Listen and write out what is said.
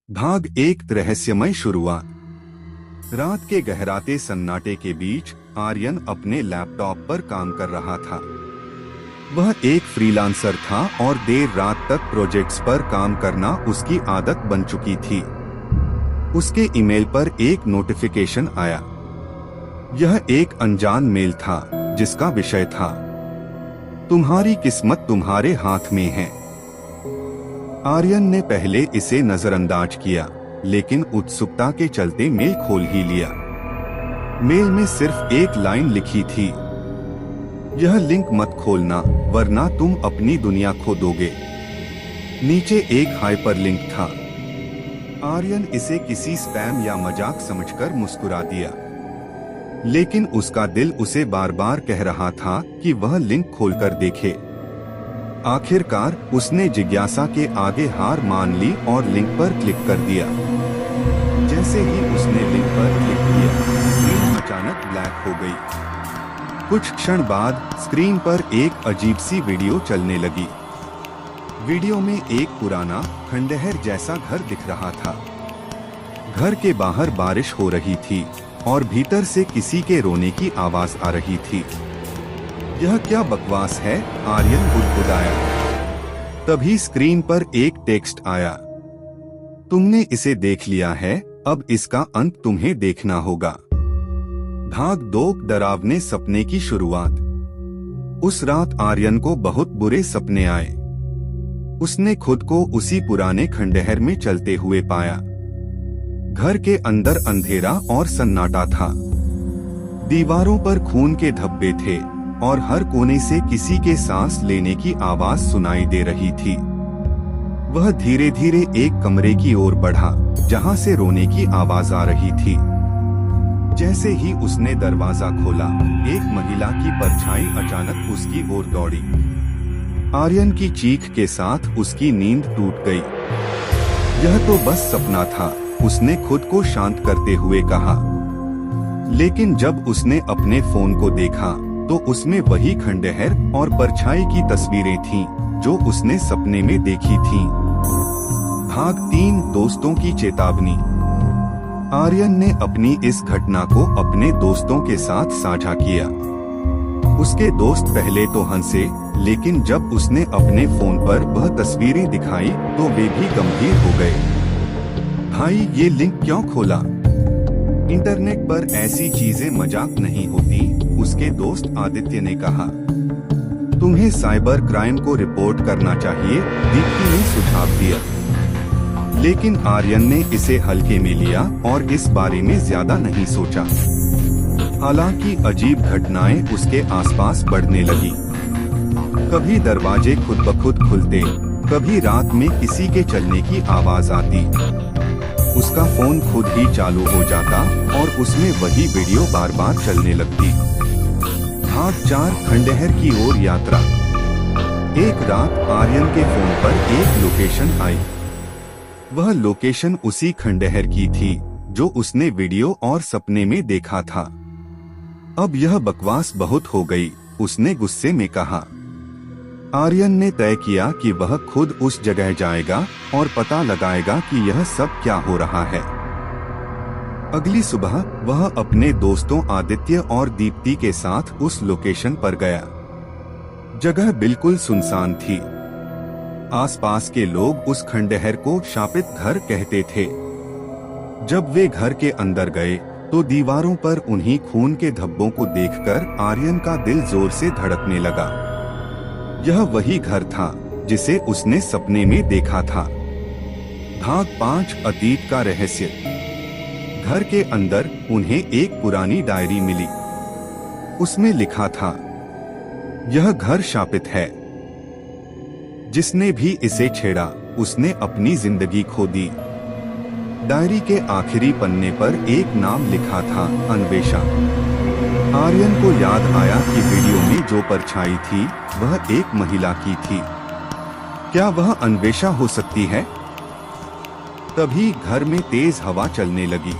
भाग एक रहस्यमय शुरुआत। रात के गहराते सन्नाटे के बीच आर्यन अपने लैपटॉप पर काम कर रहा था। वह एक फ्रीलांसर था और देर रात तक प्रोजेक्ट्स पर काम करना उसकी आदत बन चुकी थी। उसके ईमेल पर एक नोटिफिकेशन आया। यह एक अनजान मेल था जिसका विषय था, तुम्हारी किस्मत तुम्हारे हाथ में है। आर्यन ने पहले इसे नजरअंदाज किया, लेकिन उत्सुकता के चलते मेल खोल ही लिया। मेल में सिर्फ एक लाइन लिखी थी, यह लिंक मत खोलना वरना तुम अपनी दुनिया खो दोगे। नीचे एक हाइपरलिंक था। आर्यन इसे किसी स्पैम या मजाक समझकर मुस्कुरा दिया, लेकिन उसका दिल उसे बार बार कह रहा था कि वह लिंक खोलकर देखे। आखिरकार उसने जिज्ञासा के आगे हार मान ली और लिंक पर क्लिक कर दिया। जैसे ही उसने लिंक पर क्लिक किया, स्क्रीन अचानक ब्लैक हो गई। कुछ क्षण बाद स्क्रीन पर एक अजीब सी वीडियो चलने लगी। वीडियो में एक पुराना खंडहर जैसा घर दिख रहा था। घर के बाहर बारिश हो रही थी और भीतर से किसी के रोने की आवाज आ रही थी। यह क्या बकवास है, आर्यन बुदबुदाया। तभी स्क्रीन पर एक टेक्स्ट आया, तुमने इसे देख लिया है, अब इसका अंत तुम्हें देखना होगा। भाग 2 डरावने सपने की शुरुआत। उस रात आर्यन को बहुत बुरे सपने आए। उसने खुद को उसी पुराने खंडहर में चलते हुए पाया। घर के अंदर अंधेरा और सन्नाटा था। दीवारों पर खून के धब्बे थे और हर कोने से किसी के सांस लेने की आवाज सुनाई दे रही थी। वह धीरे धीरे एक कमरे की ओर बढ़ा जहां से रोने की आवाज आ रही थी। जैसे ही उसने दरवाजा खोला, एक महिला की परछाई अचानक उसकी ओर दौड़ी। आर्यन की चीख के साथ उसकी नींद टूट गई। यह तो बस सपना था, उसने खुद को शांत करते हुए कहा। लेकिन जब उसने अपने फोन को देखा तो उसमें वही खंडहर और परछाई की तस्वीरें थीं जो उसने सपने में देखी थीं। भाग 3 दोस्तों की चेतावनी। आर्यन ने अपनी इस घटना को अपने दोस्तों के साथ साझा किया। उसके दोस्त पहले तो हंसे, लेकिन जब उसने अपने फोन पर वह तस्वीरें दिखाई तो वे भी गंभीर हो गए। भाई, ये लिंक क्यों खोला? इंटरनेट पर ऐसी चीजें मजाक नहीं होती, उसके दोस्त आदित्य ने कहा। तुम्हें साइबर क्राइम को रिपोर्ट करना चाहिए, दीप्ति ने सुझाव दिया। लेकिन आर्यन ने इसे हल्के में लिया और इस बारे में ज्यादा नहीं सोचा। हालांकि अजीब घटनाएं उसके आसपास बढ़ने लगी। कभी दरवाजे खुद ब खुद खुलते, कभी रात में किसी के चलने की आवाज आती। उसका फोन खुद ही चालू हो जाता और उसमें वही वीडियो बार बार चलने लगती। भाग 4 खंडहर की ओर यात्रा। एक रात आर्यन के फोन पर एक लोकेशन आई। वह लोकेशन उसी खंडहर की थी जो उसने वीडियो और सपने में देखा था। अब यह बकवास बहुत हो गई, उसने गुस्से में कहा। आर्यन ने तय किया कि वह खुद उस जगह जाएगा और पता लगाएगा कि यह सब क्या हो रहा है। अगली सुबह वह अपने दोस्तों आदित्य और दीप्ति के साथ उस लोकेशन पर गया। जगह बिल्कुल सुनसान थी। आसपास के लोग उस खंडहर को शापित घर कहते थे। जब वे घर के अंदर गए तो दीवारों पर उन्हीं खून के धब्बों को देखकर आर्यन का दिल जोर से धड़कने लगा। यह वही घर था जिसे उसने सपने में देखा था। भाग 5 अतीत का रहस्य। घर के अंदर उन्हें एक पुरानी डायरी मिली। उसमें लिखा था, यह घर शापित है। जिसने भी इसे छेड़ा उसने अपनी जिंदगी खो दी। डायरी के आखिरी पन्ने पर एक नाम लिखा था, अन्वेषा। आर्यन को याद आया कि वीडियो में जो परछाई थी वह एक महिला की थी। क्या वह अन्वेषा हो सकती है? तभी घर में तेज हवा चलने लगी।